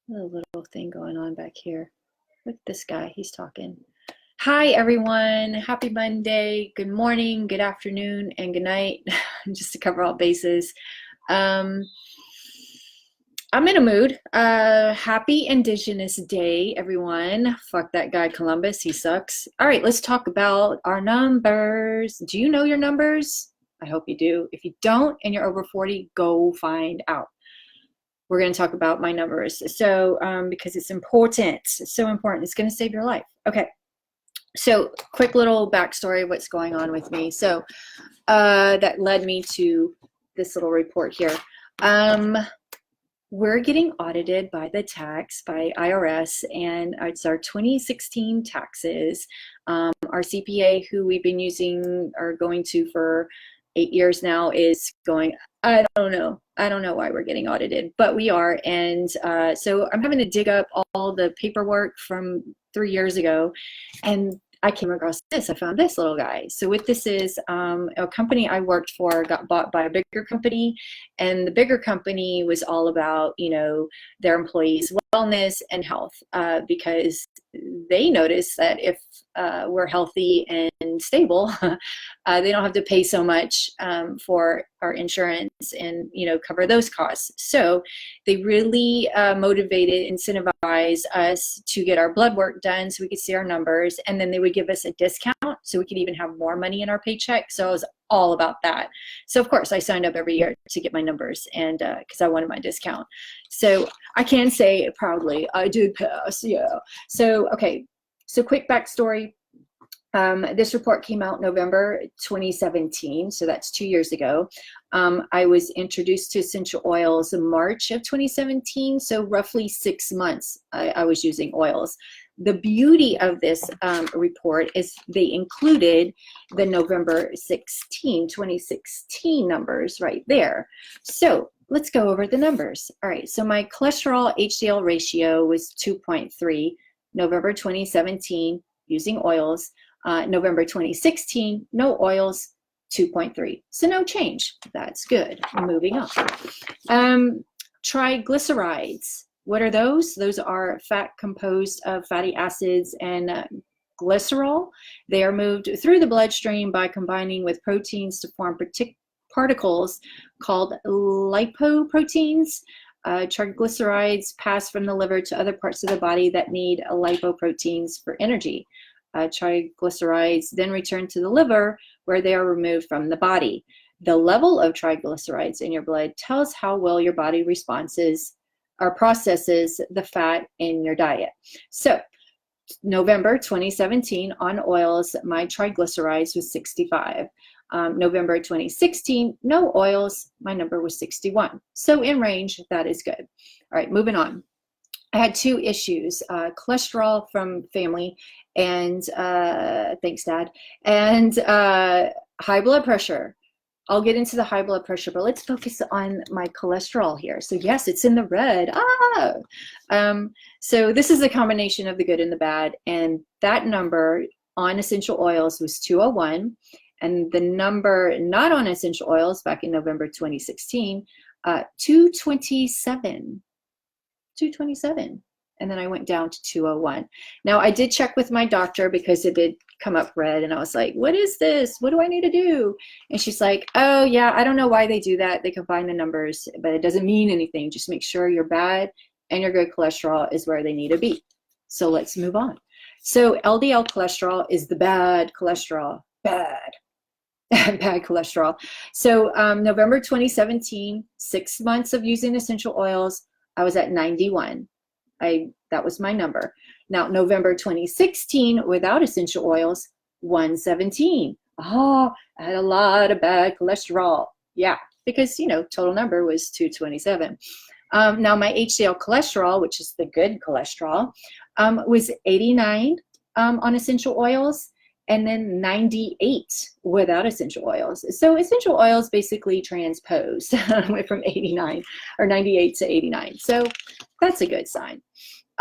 A little thing going on back here. Look at this guy, he's talking. Hi everyone, happy Monday, good morning, good afternoon, and good night, just to cover all bases. I'm in a mood. Happy Indigenous Day, everyone. Fuck that guy Columbus, he sucks. All right, let's talk about our numbers. Do you know your numbers? I hope you do. If you don't and you're over 40, go find out. We're going to talk about my numbers. So, because it's important, it's so important. It's going to save your life. Okay. So, quick little backstory of what's going on with me. So, that led me to this little report here. We're getting audited by the by IRS, and it's our 2016 taxes. Our CPA, who we've been using or going to for 8 years now, is going, I don't know why we're getting audited, but we are. And so I'm having to dig up all the paperwork from 3 years ago, and I came across this. I found this little guy. So what this is, a company I worked for got bought by a bigger company, and the bigger company was all about, you know, their employees' wellness and health, because they noticed that if we're healthy and stable, they don't have to pay so much for our insurance and, you know, cover those costs. So they really motivated, incentivized us to get our blood work done so we could see our numbers, and then they would give us a discount so we could even have more money in our paycheck. So I was all about that. So of course I signed up every year to get my numbers, and because I wanted my discount. So I can say proudly I did pass. Yeah. So okay, so quick backstory. This report came out November 2017, so that's 2 years ago. I was introduced to essential oils in March of 2017, so roughly 6 months I was using oils. The beauty of this report is they included the November 2016 numbers right there. So let's go over the numbers. All right, so my cholesterol HDL ratio was 2.3, November 2017, using oils. November 2016, no oils, 2.3. So no change. That's good. Moving on. Triglycerides. What are those? Those are fat composed of fatty acids and glycerol. They are moved through the bloodstream by combining with proteins to form particles called lipoproteins. Triglycerides pass from the liver to other parts of the body that need lipoproteins for energy. Triglycerides then return to the liver, where they are removed from the body. The level of triglycerides in your blood tells how well your body responses or processes the fat in your diet. So November 2017 on oils, my triglycerides was 65. November 2016, no oils, my number was 61. So in range, that is good. All right, moving on. I had 2 issues, cholesterol from family, and thanks, Dad, and high blood pressure. I'll get into the high blood pressure, but let's focus on my cholesterol here. So yes, it's in the red. So this is a combination of the good and the bad, and that number on essential oils was 201, and the number not on essential oils back in November 2016, 227. 227, and then I went down to 201. Now I did check with my doctor because it did come up red, and I was like, what is this? What do I need to do? And she's like, oh yeah, I don't know why they do that. They combine the numbers, but it doesn't mean anything. Just make sure your bad and your good cholesterol is where they need to be. So let's move on. So LDL cholesterol is the bad cholesterol. Bad cholesterol. So November 2017, 6 months of using essential oils, I was at 91. That was my number. Now, November 2016, without essential oils, 117. Oh, I had a lot of bad cholesterol. Yeah, because, you know, total number was 227. Now, my HDL cholesterol, which is the good cholesterol, was 89 on essential oils, and then 98 without essential oils. So essential oils basically transposed, went from 89 or 98 to 89. So that's a good sign.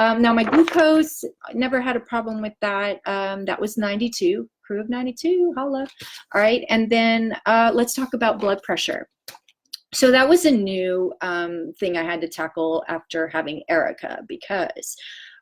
Now my glucose, never had a problem with that. That was 92, crew of 92, holla. All right, and then let's talk about blood pressure. So that was a new thing I had to tackle after having Erica, because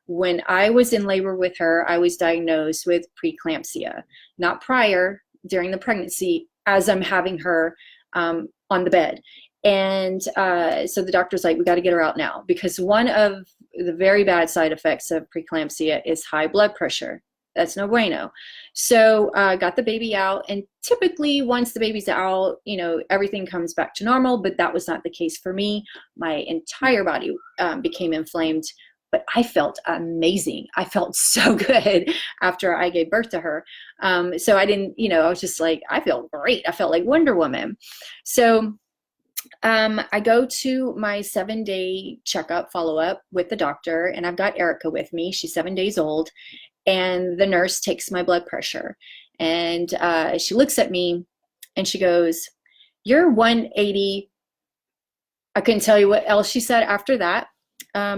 when I was in labor with her, I was diagnosed with preeclampsia, not prior, during the pregnancy, as I'm having her on the bed. And so the doctor's like, we got to get her out now, because one of the very bad side effects of preeclampsia is high blood pressure. That's no bueno. So got the baby out, and typically once the baby's out, you know, everything comes back to normal, but that was not the case for me. My entire body became inflamed, but I felt amazing. I felt so good after I gave birth to her. So I didn't, you know, I was just like, I feel great. I felt like Wonder Woman. So I go to my 7-day checkup follow-up with the doctor, and I've got Erica with me. She's 7 days old, and the nurse takes my blood pressure, and she looks at me and she goes, "You're 180." I couldn't tell you what else she said after that,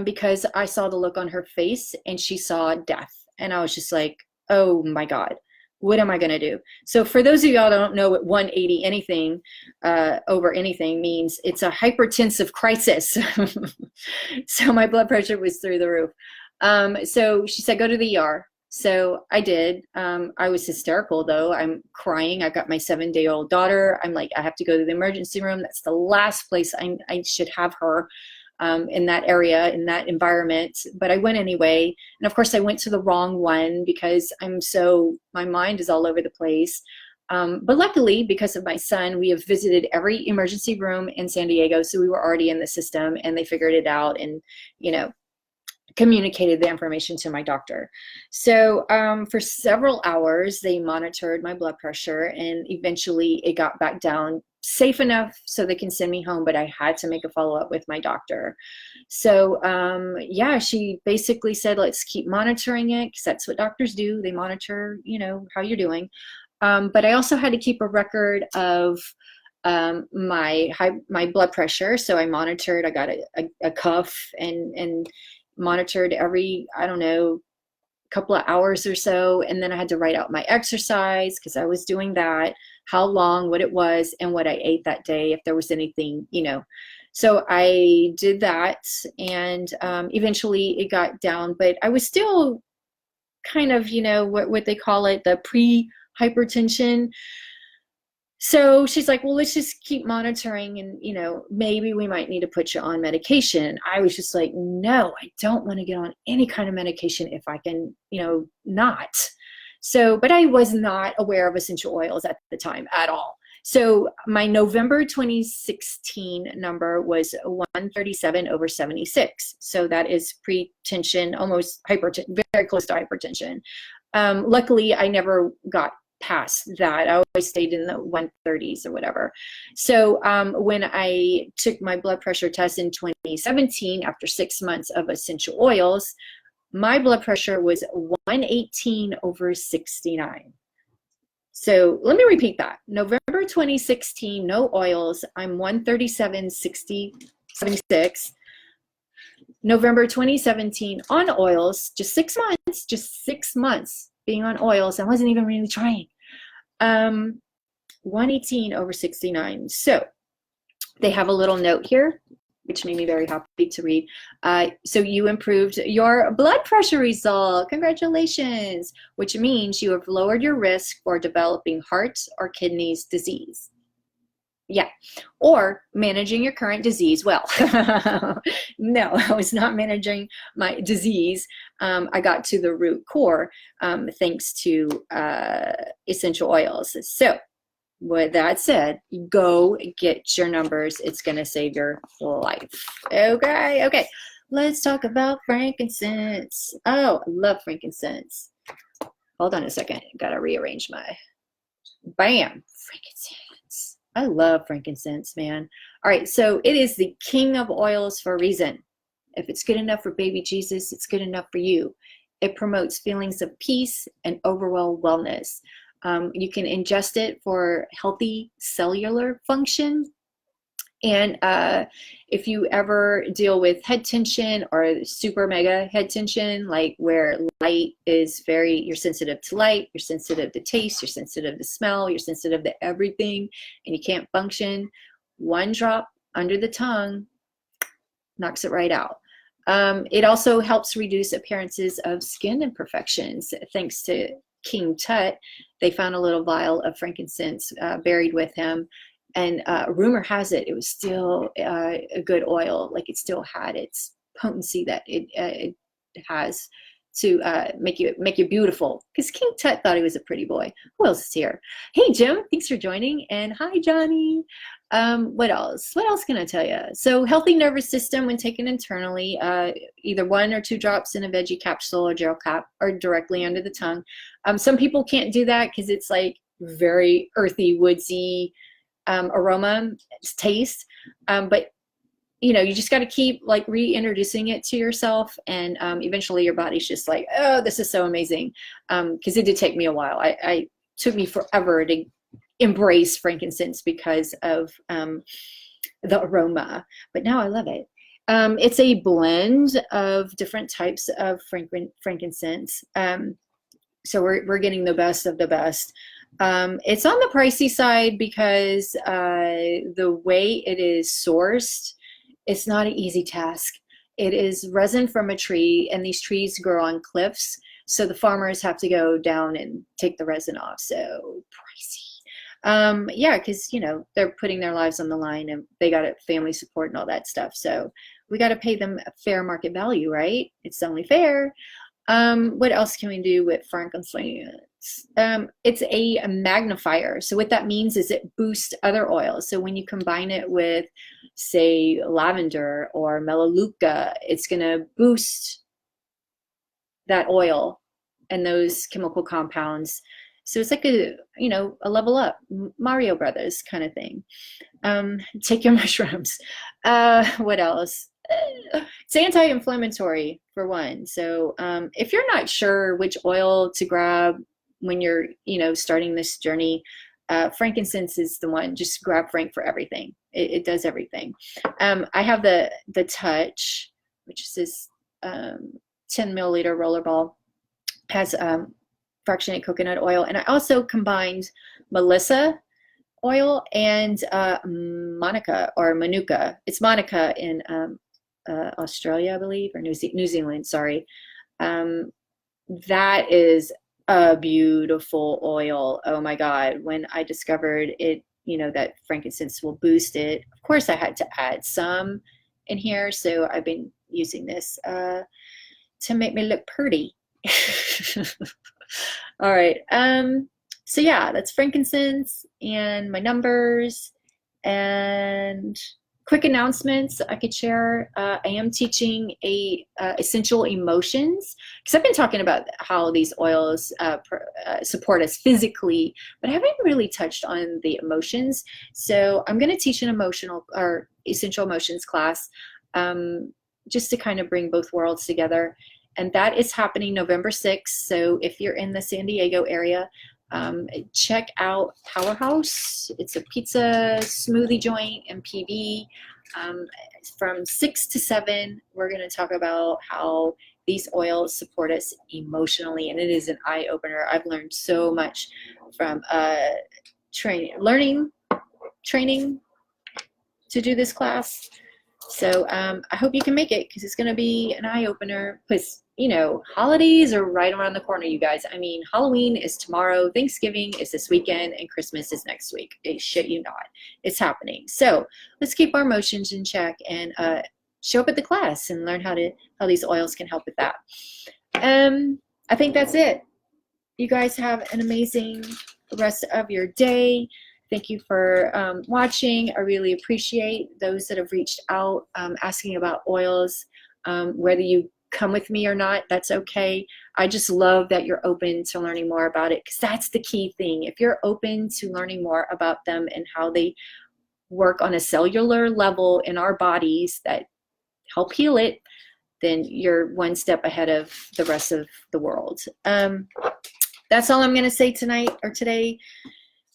because I saw the look on her face and she saw death. And I was just like, oh my God, what am I going to do? So for those of y'all that don't know what 180 anything over anything means, it's a hypertensive crisis. So my blood pressure was through the roof. So she said, go to the ER. So I did. I was hysterical though. I'm crying. I've got my 7-day-old daughter. I'm like, I have to go to the emergency room. That's the last place I should have her, in that area, in that environment. But I went anyway. And of course I went to the wrong one because my mind is all over the place. But luckily, because of my son, we have visited every emergency room in San Diego. So we were already in the system, and they figured it out and, you know, communicated the information to my doctor. So for several hours, they monitored my blood pressure, and eventually it got back down safe enough so they can send me home, but I had to make a follow-up with my doctor. So yeah, she basically said, let's keep monitoring it, because that's what doctors do. They monitor, you know, how you're doing. But I also had to keep a record of my blood pressure. So I monitored, I got a cuff and monitored every, I don't know, couple of hours or so. And then I had to write out my exercise, because I was doing that, how long, what it was, and what I ate that day, if there was anything, you know. So I did that, and eventually it got down, but I was still kind of, you know, what they call it, the pre-hypertension. So she's like, well, let's just keep monitoring, and, you know, maybe we might need to put you on medication. I was just like, no, I don't want to get on any kind of medication if I can, you know, not. So, but I was not aware of essential oils at the time at all. So my November 2016 number was 137/76. So that is pre-tension, almost hypertension, very close to hypertension. Luckily, I never got past that. I always stayed in the 130s or whatever. So when I took my blood pressure test in 2017, after 6 months of essential oils, my blood pressure was 118/69. So let me repeat that. November 2016, no oils, I'm 137/76. November 2017, on oils, just 6 months being on oils. I wasn't even really trying. 118/69. So they have a little note here, which made me very happy to read. So you improved your blood pressure result. Congratulations, which means you have lowered your risk for developing heart or kidneys disease. Yeah, or managing your current disease well. No, I was not managing my disease. I got to the root core thanks to essential oils. So with that said, go get your numbers. It's going to save your life. Okay. Let's talk about frankincense. Oh, I love frankincense. Hold on a second. Got to rearrange my, bam, frankincense. I love frankincense, man. All right, so it is the king of oils for a reason. If it's good enough for baby Jesus, it's good enough for you. It promotes feelings of peace and overall wellness. You can ingest it for healthy cellular function. And if you ever deal with head tension or super mega head tension, like where light is you're sensitive to light, you're sensitive to taste, you're sensitive to smell, you're sensitive to everything, and you can't function, 1 drop under the tongue, knocks it right out. It also helps reduce appearances of skin imperfections. Thanks to King Tut, they found a little vial of frankincense buried with him. And rumor has it, it was still a good oil. Like it still had its potency that it has to make you beautiful. Because King Tut thought he was a pretty boy. Who else is here? Hey, Jim, thanks for joining. And hi, Johnny. What else? What else can I tell you? So healthy nervous system when taken internally, either 1 or 2 drops in a veggie capsule or gel cap or directly under the tongue. Some people can't do that because it's like very earthy, woodsy aroma, taste. But you know, you just got to keep like reintroducing it to yourself, and eventually your body's just like, oh, this is so amazing. Because it did take me a while. I took me forever to embrace frankincense because of the aroma, but now I love it. It's a blend of different types of frankincense. So we're getting the best of the best. It's on the pricey side because the way it is sourced, it's not an easy task. It is resin from a tree, and these trees grow on cliffs, so the farmers have to go down and take the resin off. So pricey. Yeah, because you know they're putting their lives on the line, and they got family support and all that stuff. So we got to pay them a fair market value, right? It's only fair. What else can we do with frankincense? It's a magnifier. So what that means is it boosts other oils. So when you combine it with, say, lavender or melaleuca, it's going to boost that oil and those chemical compounds. So it's like a level up, Mario Brothers kind of thing. Take your mushrooms. What else? It's anti-inflammatory for one. So if you're not sure which oil to grab when you're, starting this journey, frankincense is the one. Just grab Frank for everything. It does everything. I have the Touch, which is this 10 milliliter roller ball, has fractionated coconut oil, and I also combined Melissa oil and Manuka or Manuka. It's Manuka in Australia, I believe, or New Zealand. Sorry. That is a beautiful oil. Oh my God! When I discovered it, that frankincense will boost it. Of course, I had to add some in here, so I've been using this to make me look pretty. All right. So yeah, that's frankincense and my numbers and quick announcements I could share. I am teaching essential emotions, because I've been talking about how these oils support us physically, but I haven't really touched on the emotions. So I'm going to teach an emotional or essential emotions class, just to kind of bring both worlds together. And that is happening November 6th. So if you're in the San Diego area, check out Powerhouse. It's a pizza smoothie joint and PB. From 6 to 7, we're going to talk about how these oils support us emotionally, and it is an eye-opener. I've learned so much from training to do this class. So I hope you can make it, because it's going to be an eye-opener. Because holidays are right around the corner, you guys. I mean, Halloween is tomorrow, Thanksgiving is this weekend, and Christmas is next week. I shit you not. It's happening. So let's keep our emotions in check and show up at the class and learn how these oils can help with that. I think that's it. You guys have an amazing rest of your day. Thank you for watching. I really appreciate those that have reached out asking about oils. Whether you come with me or not, that's okay. I just love that you're open to learning more about it, because that's the key thing. If you're open to learning more about them and how they work on a cellular level in our bodies that help heal it, then you're one step ahead of the rest of the world. That's all I'm going to say tonight or today.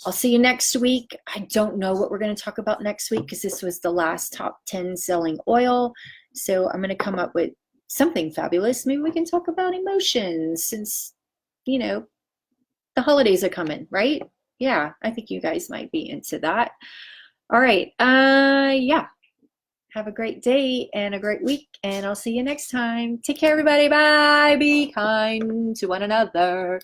I'll see you next week. I don't know what we're going to talk about next week, because this was the last top 10 selling oil. So I'm going to come up with something fabulous. Maybe we can talk about emotions, since, the holidays are coming, right? Yeah, I think you guys might be into that. All right. Yeah. Have a great day and a great week, and I'll see you next time. Take care, everybody. Bye. Be kind to one another.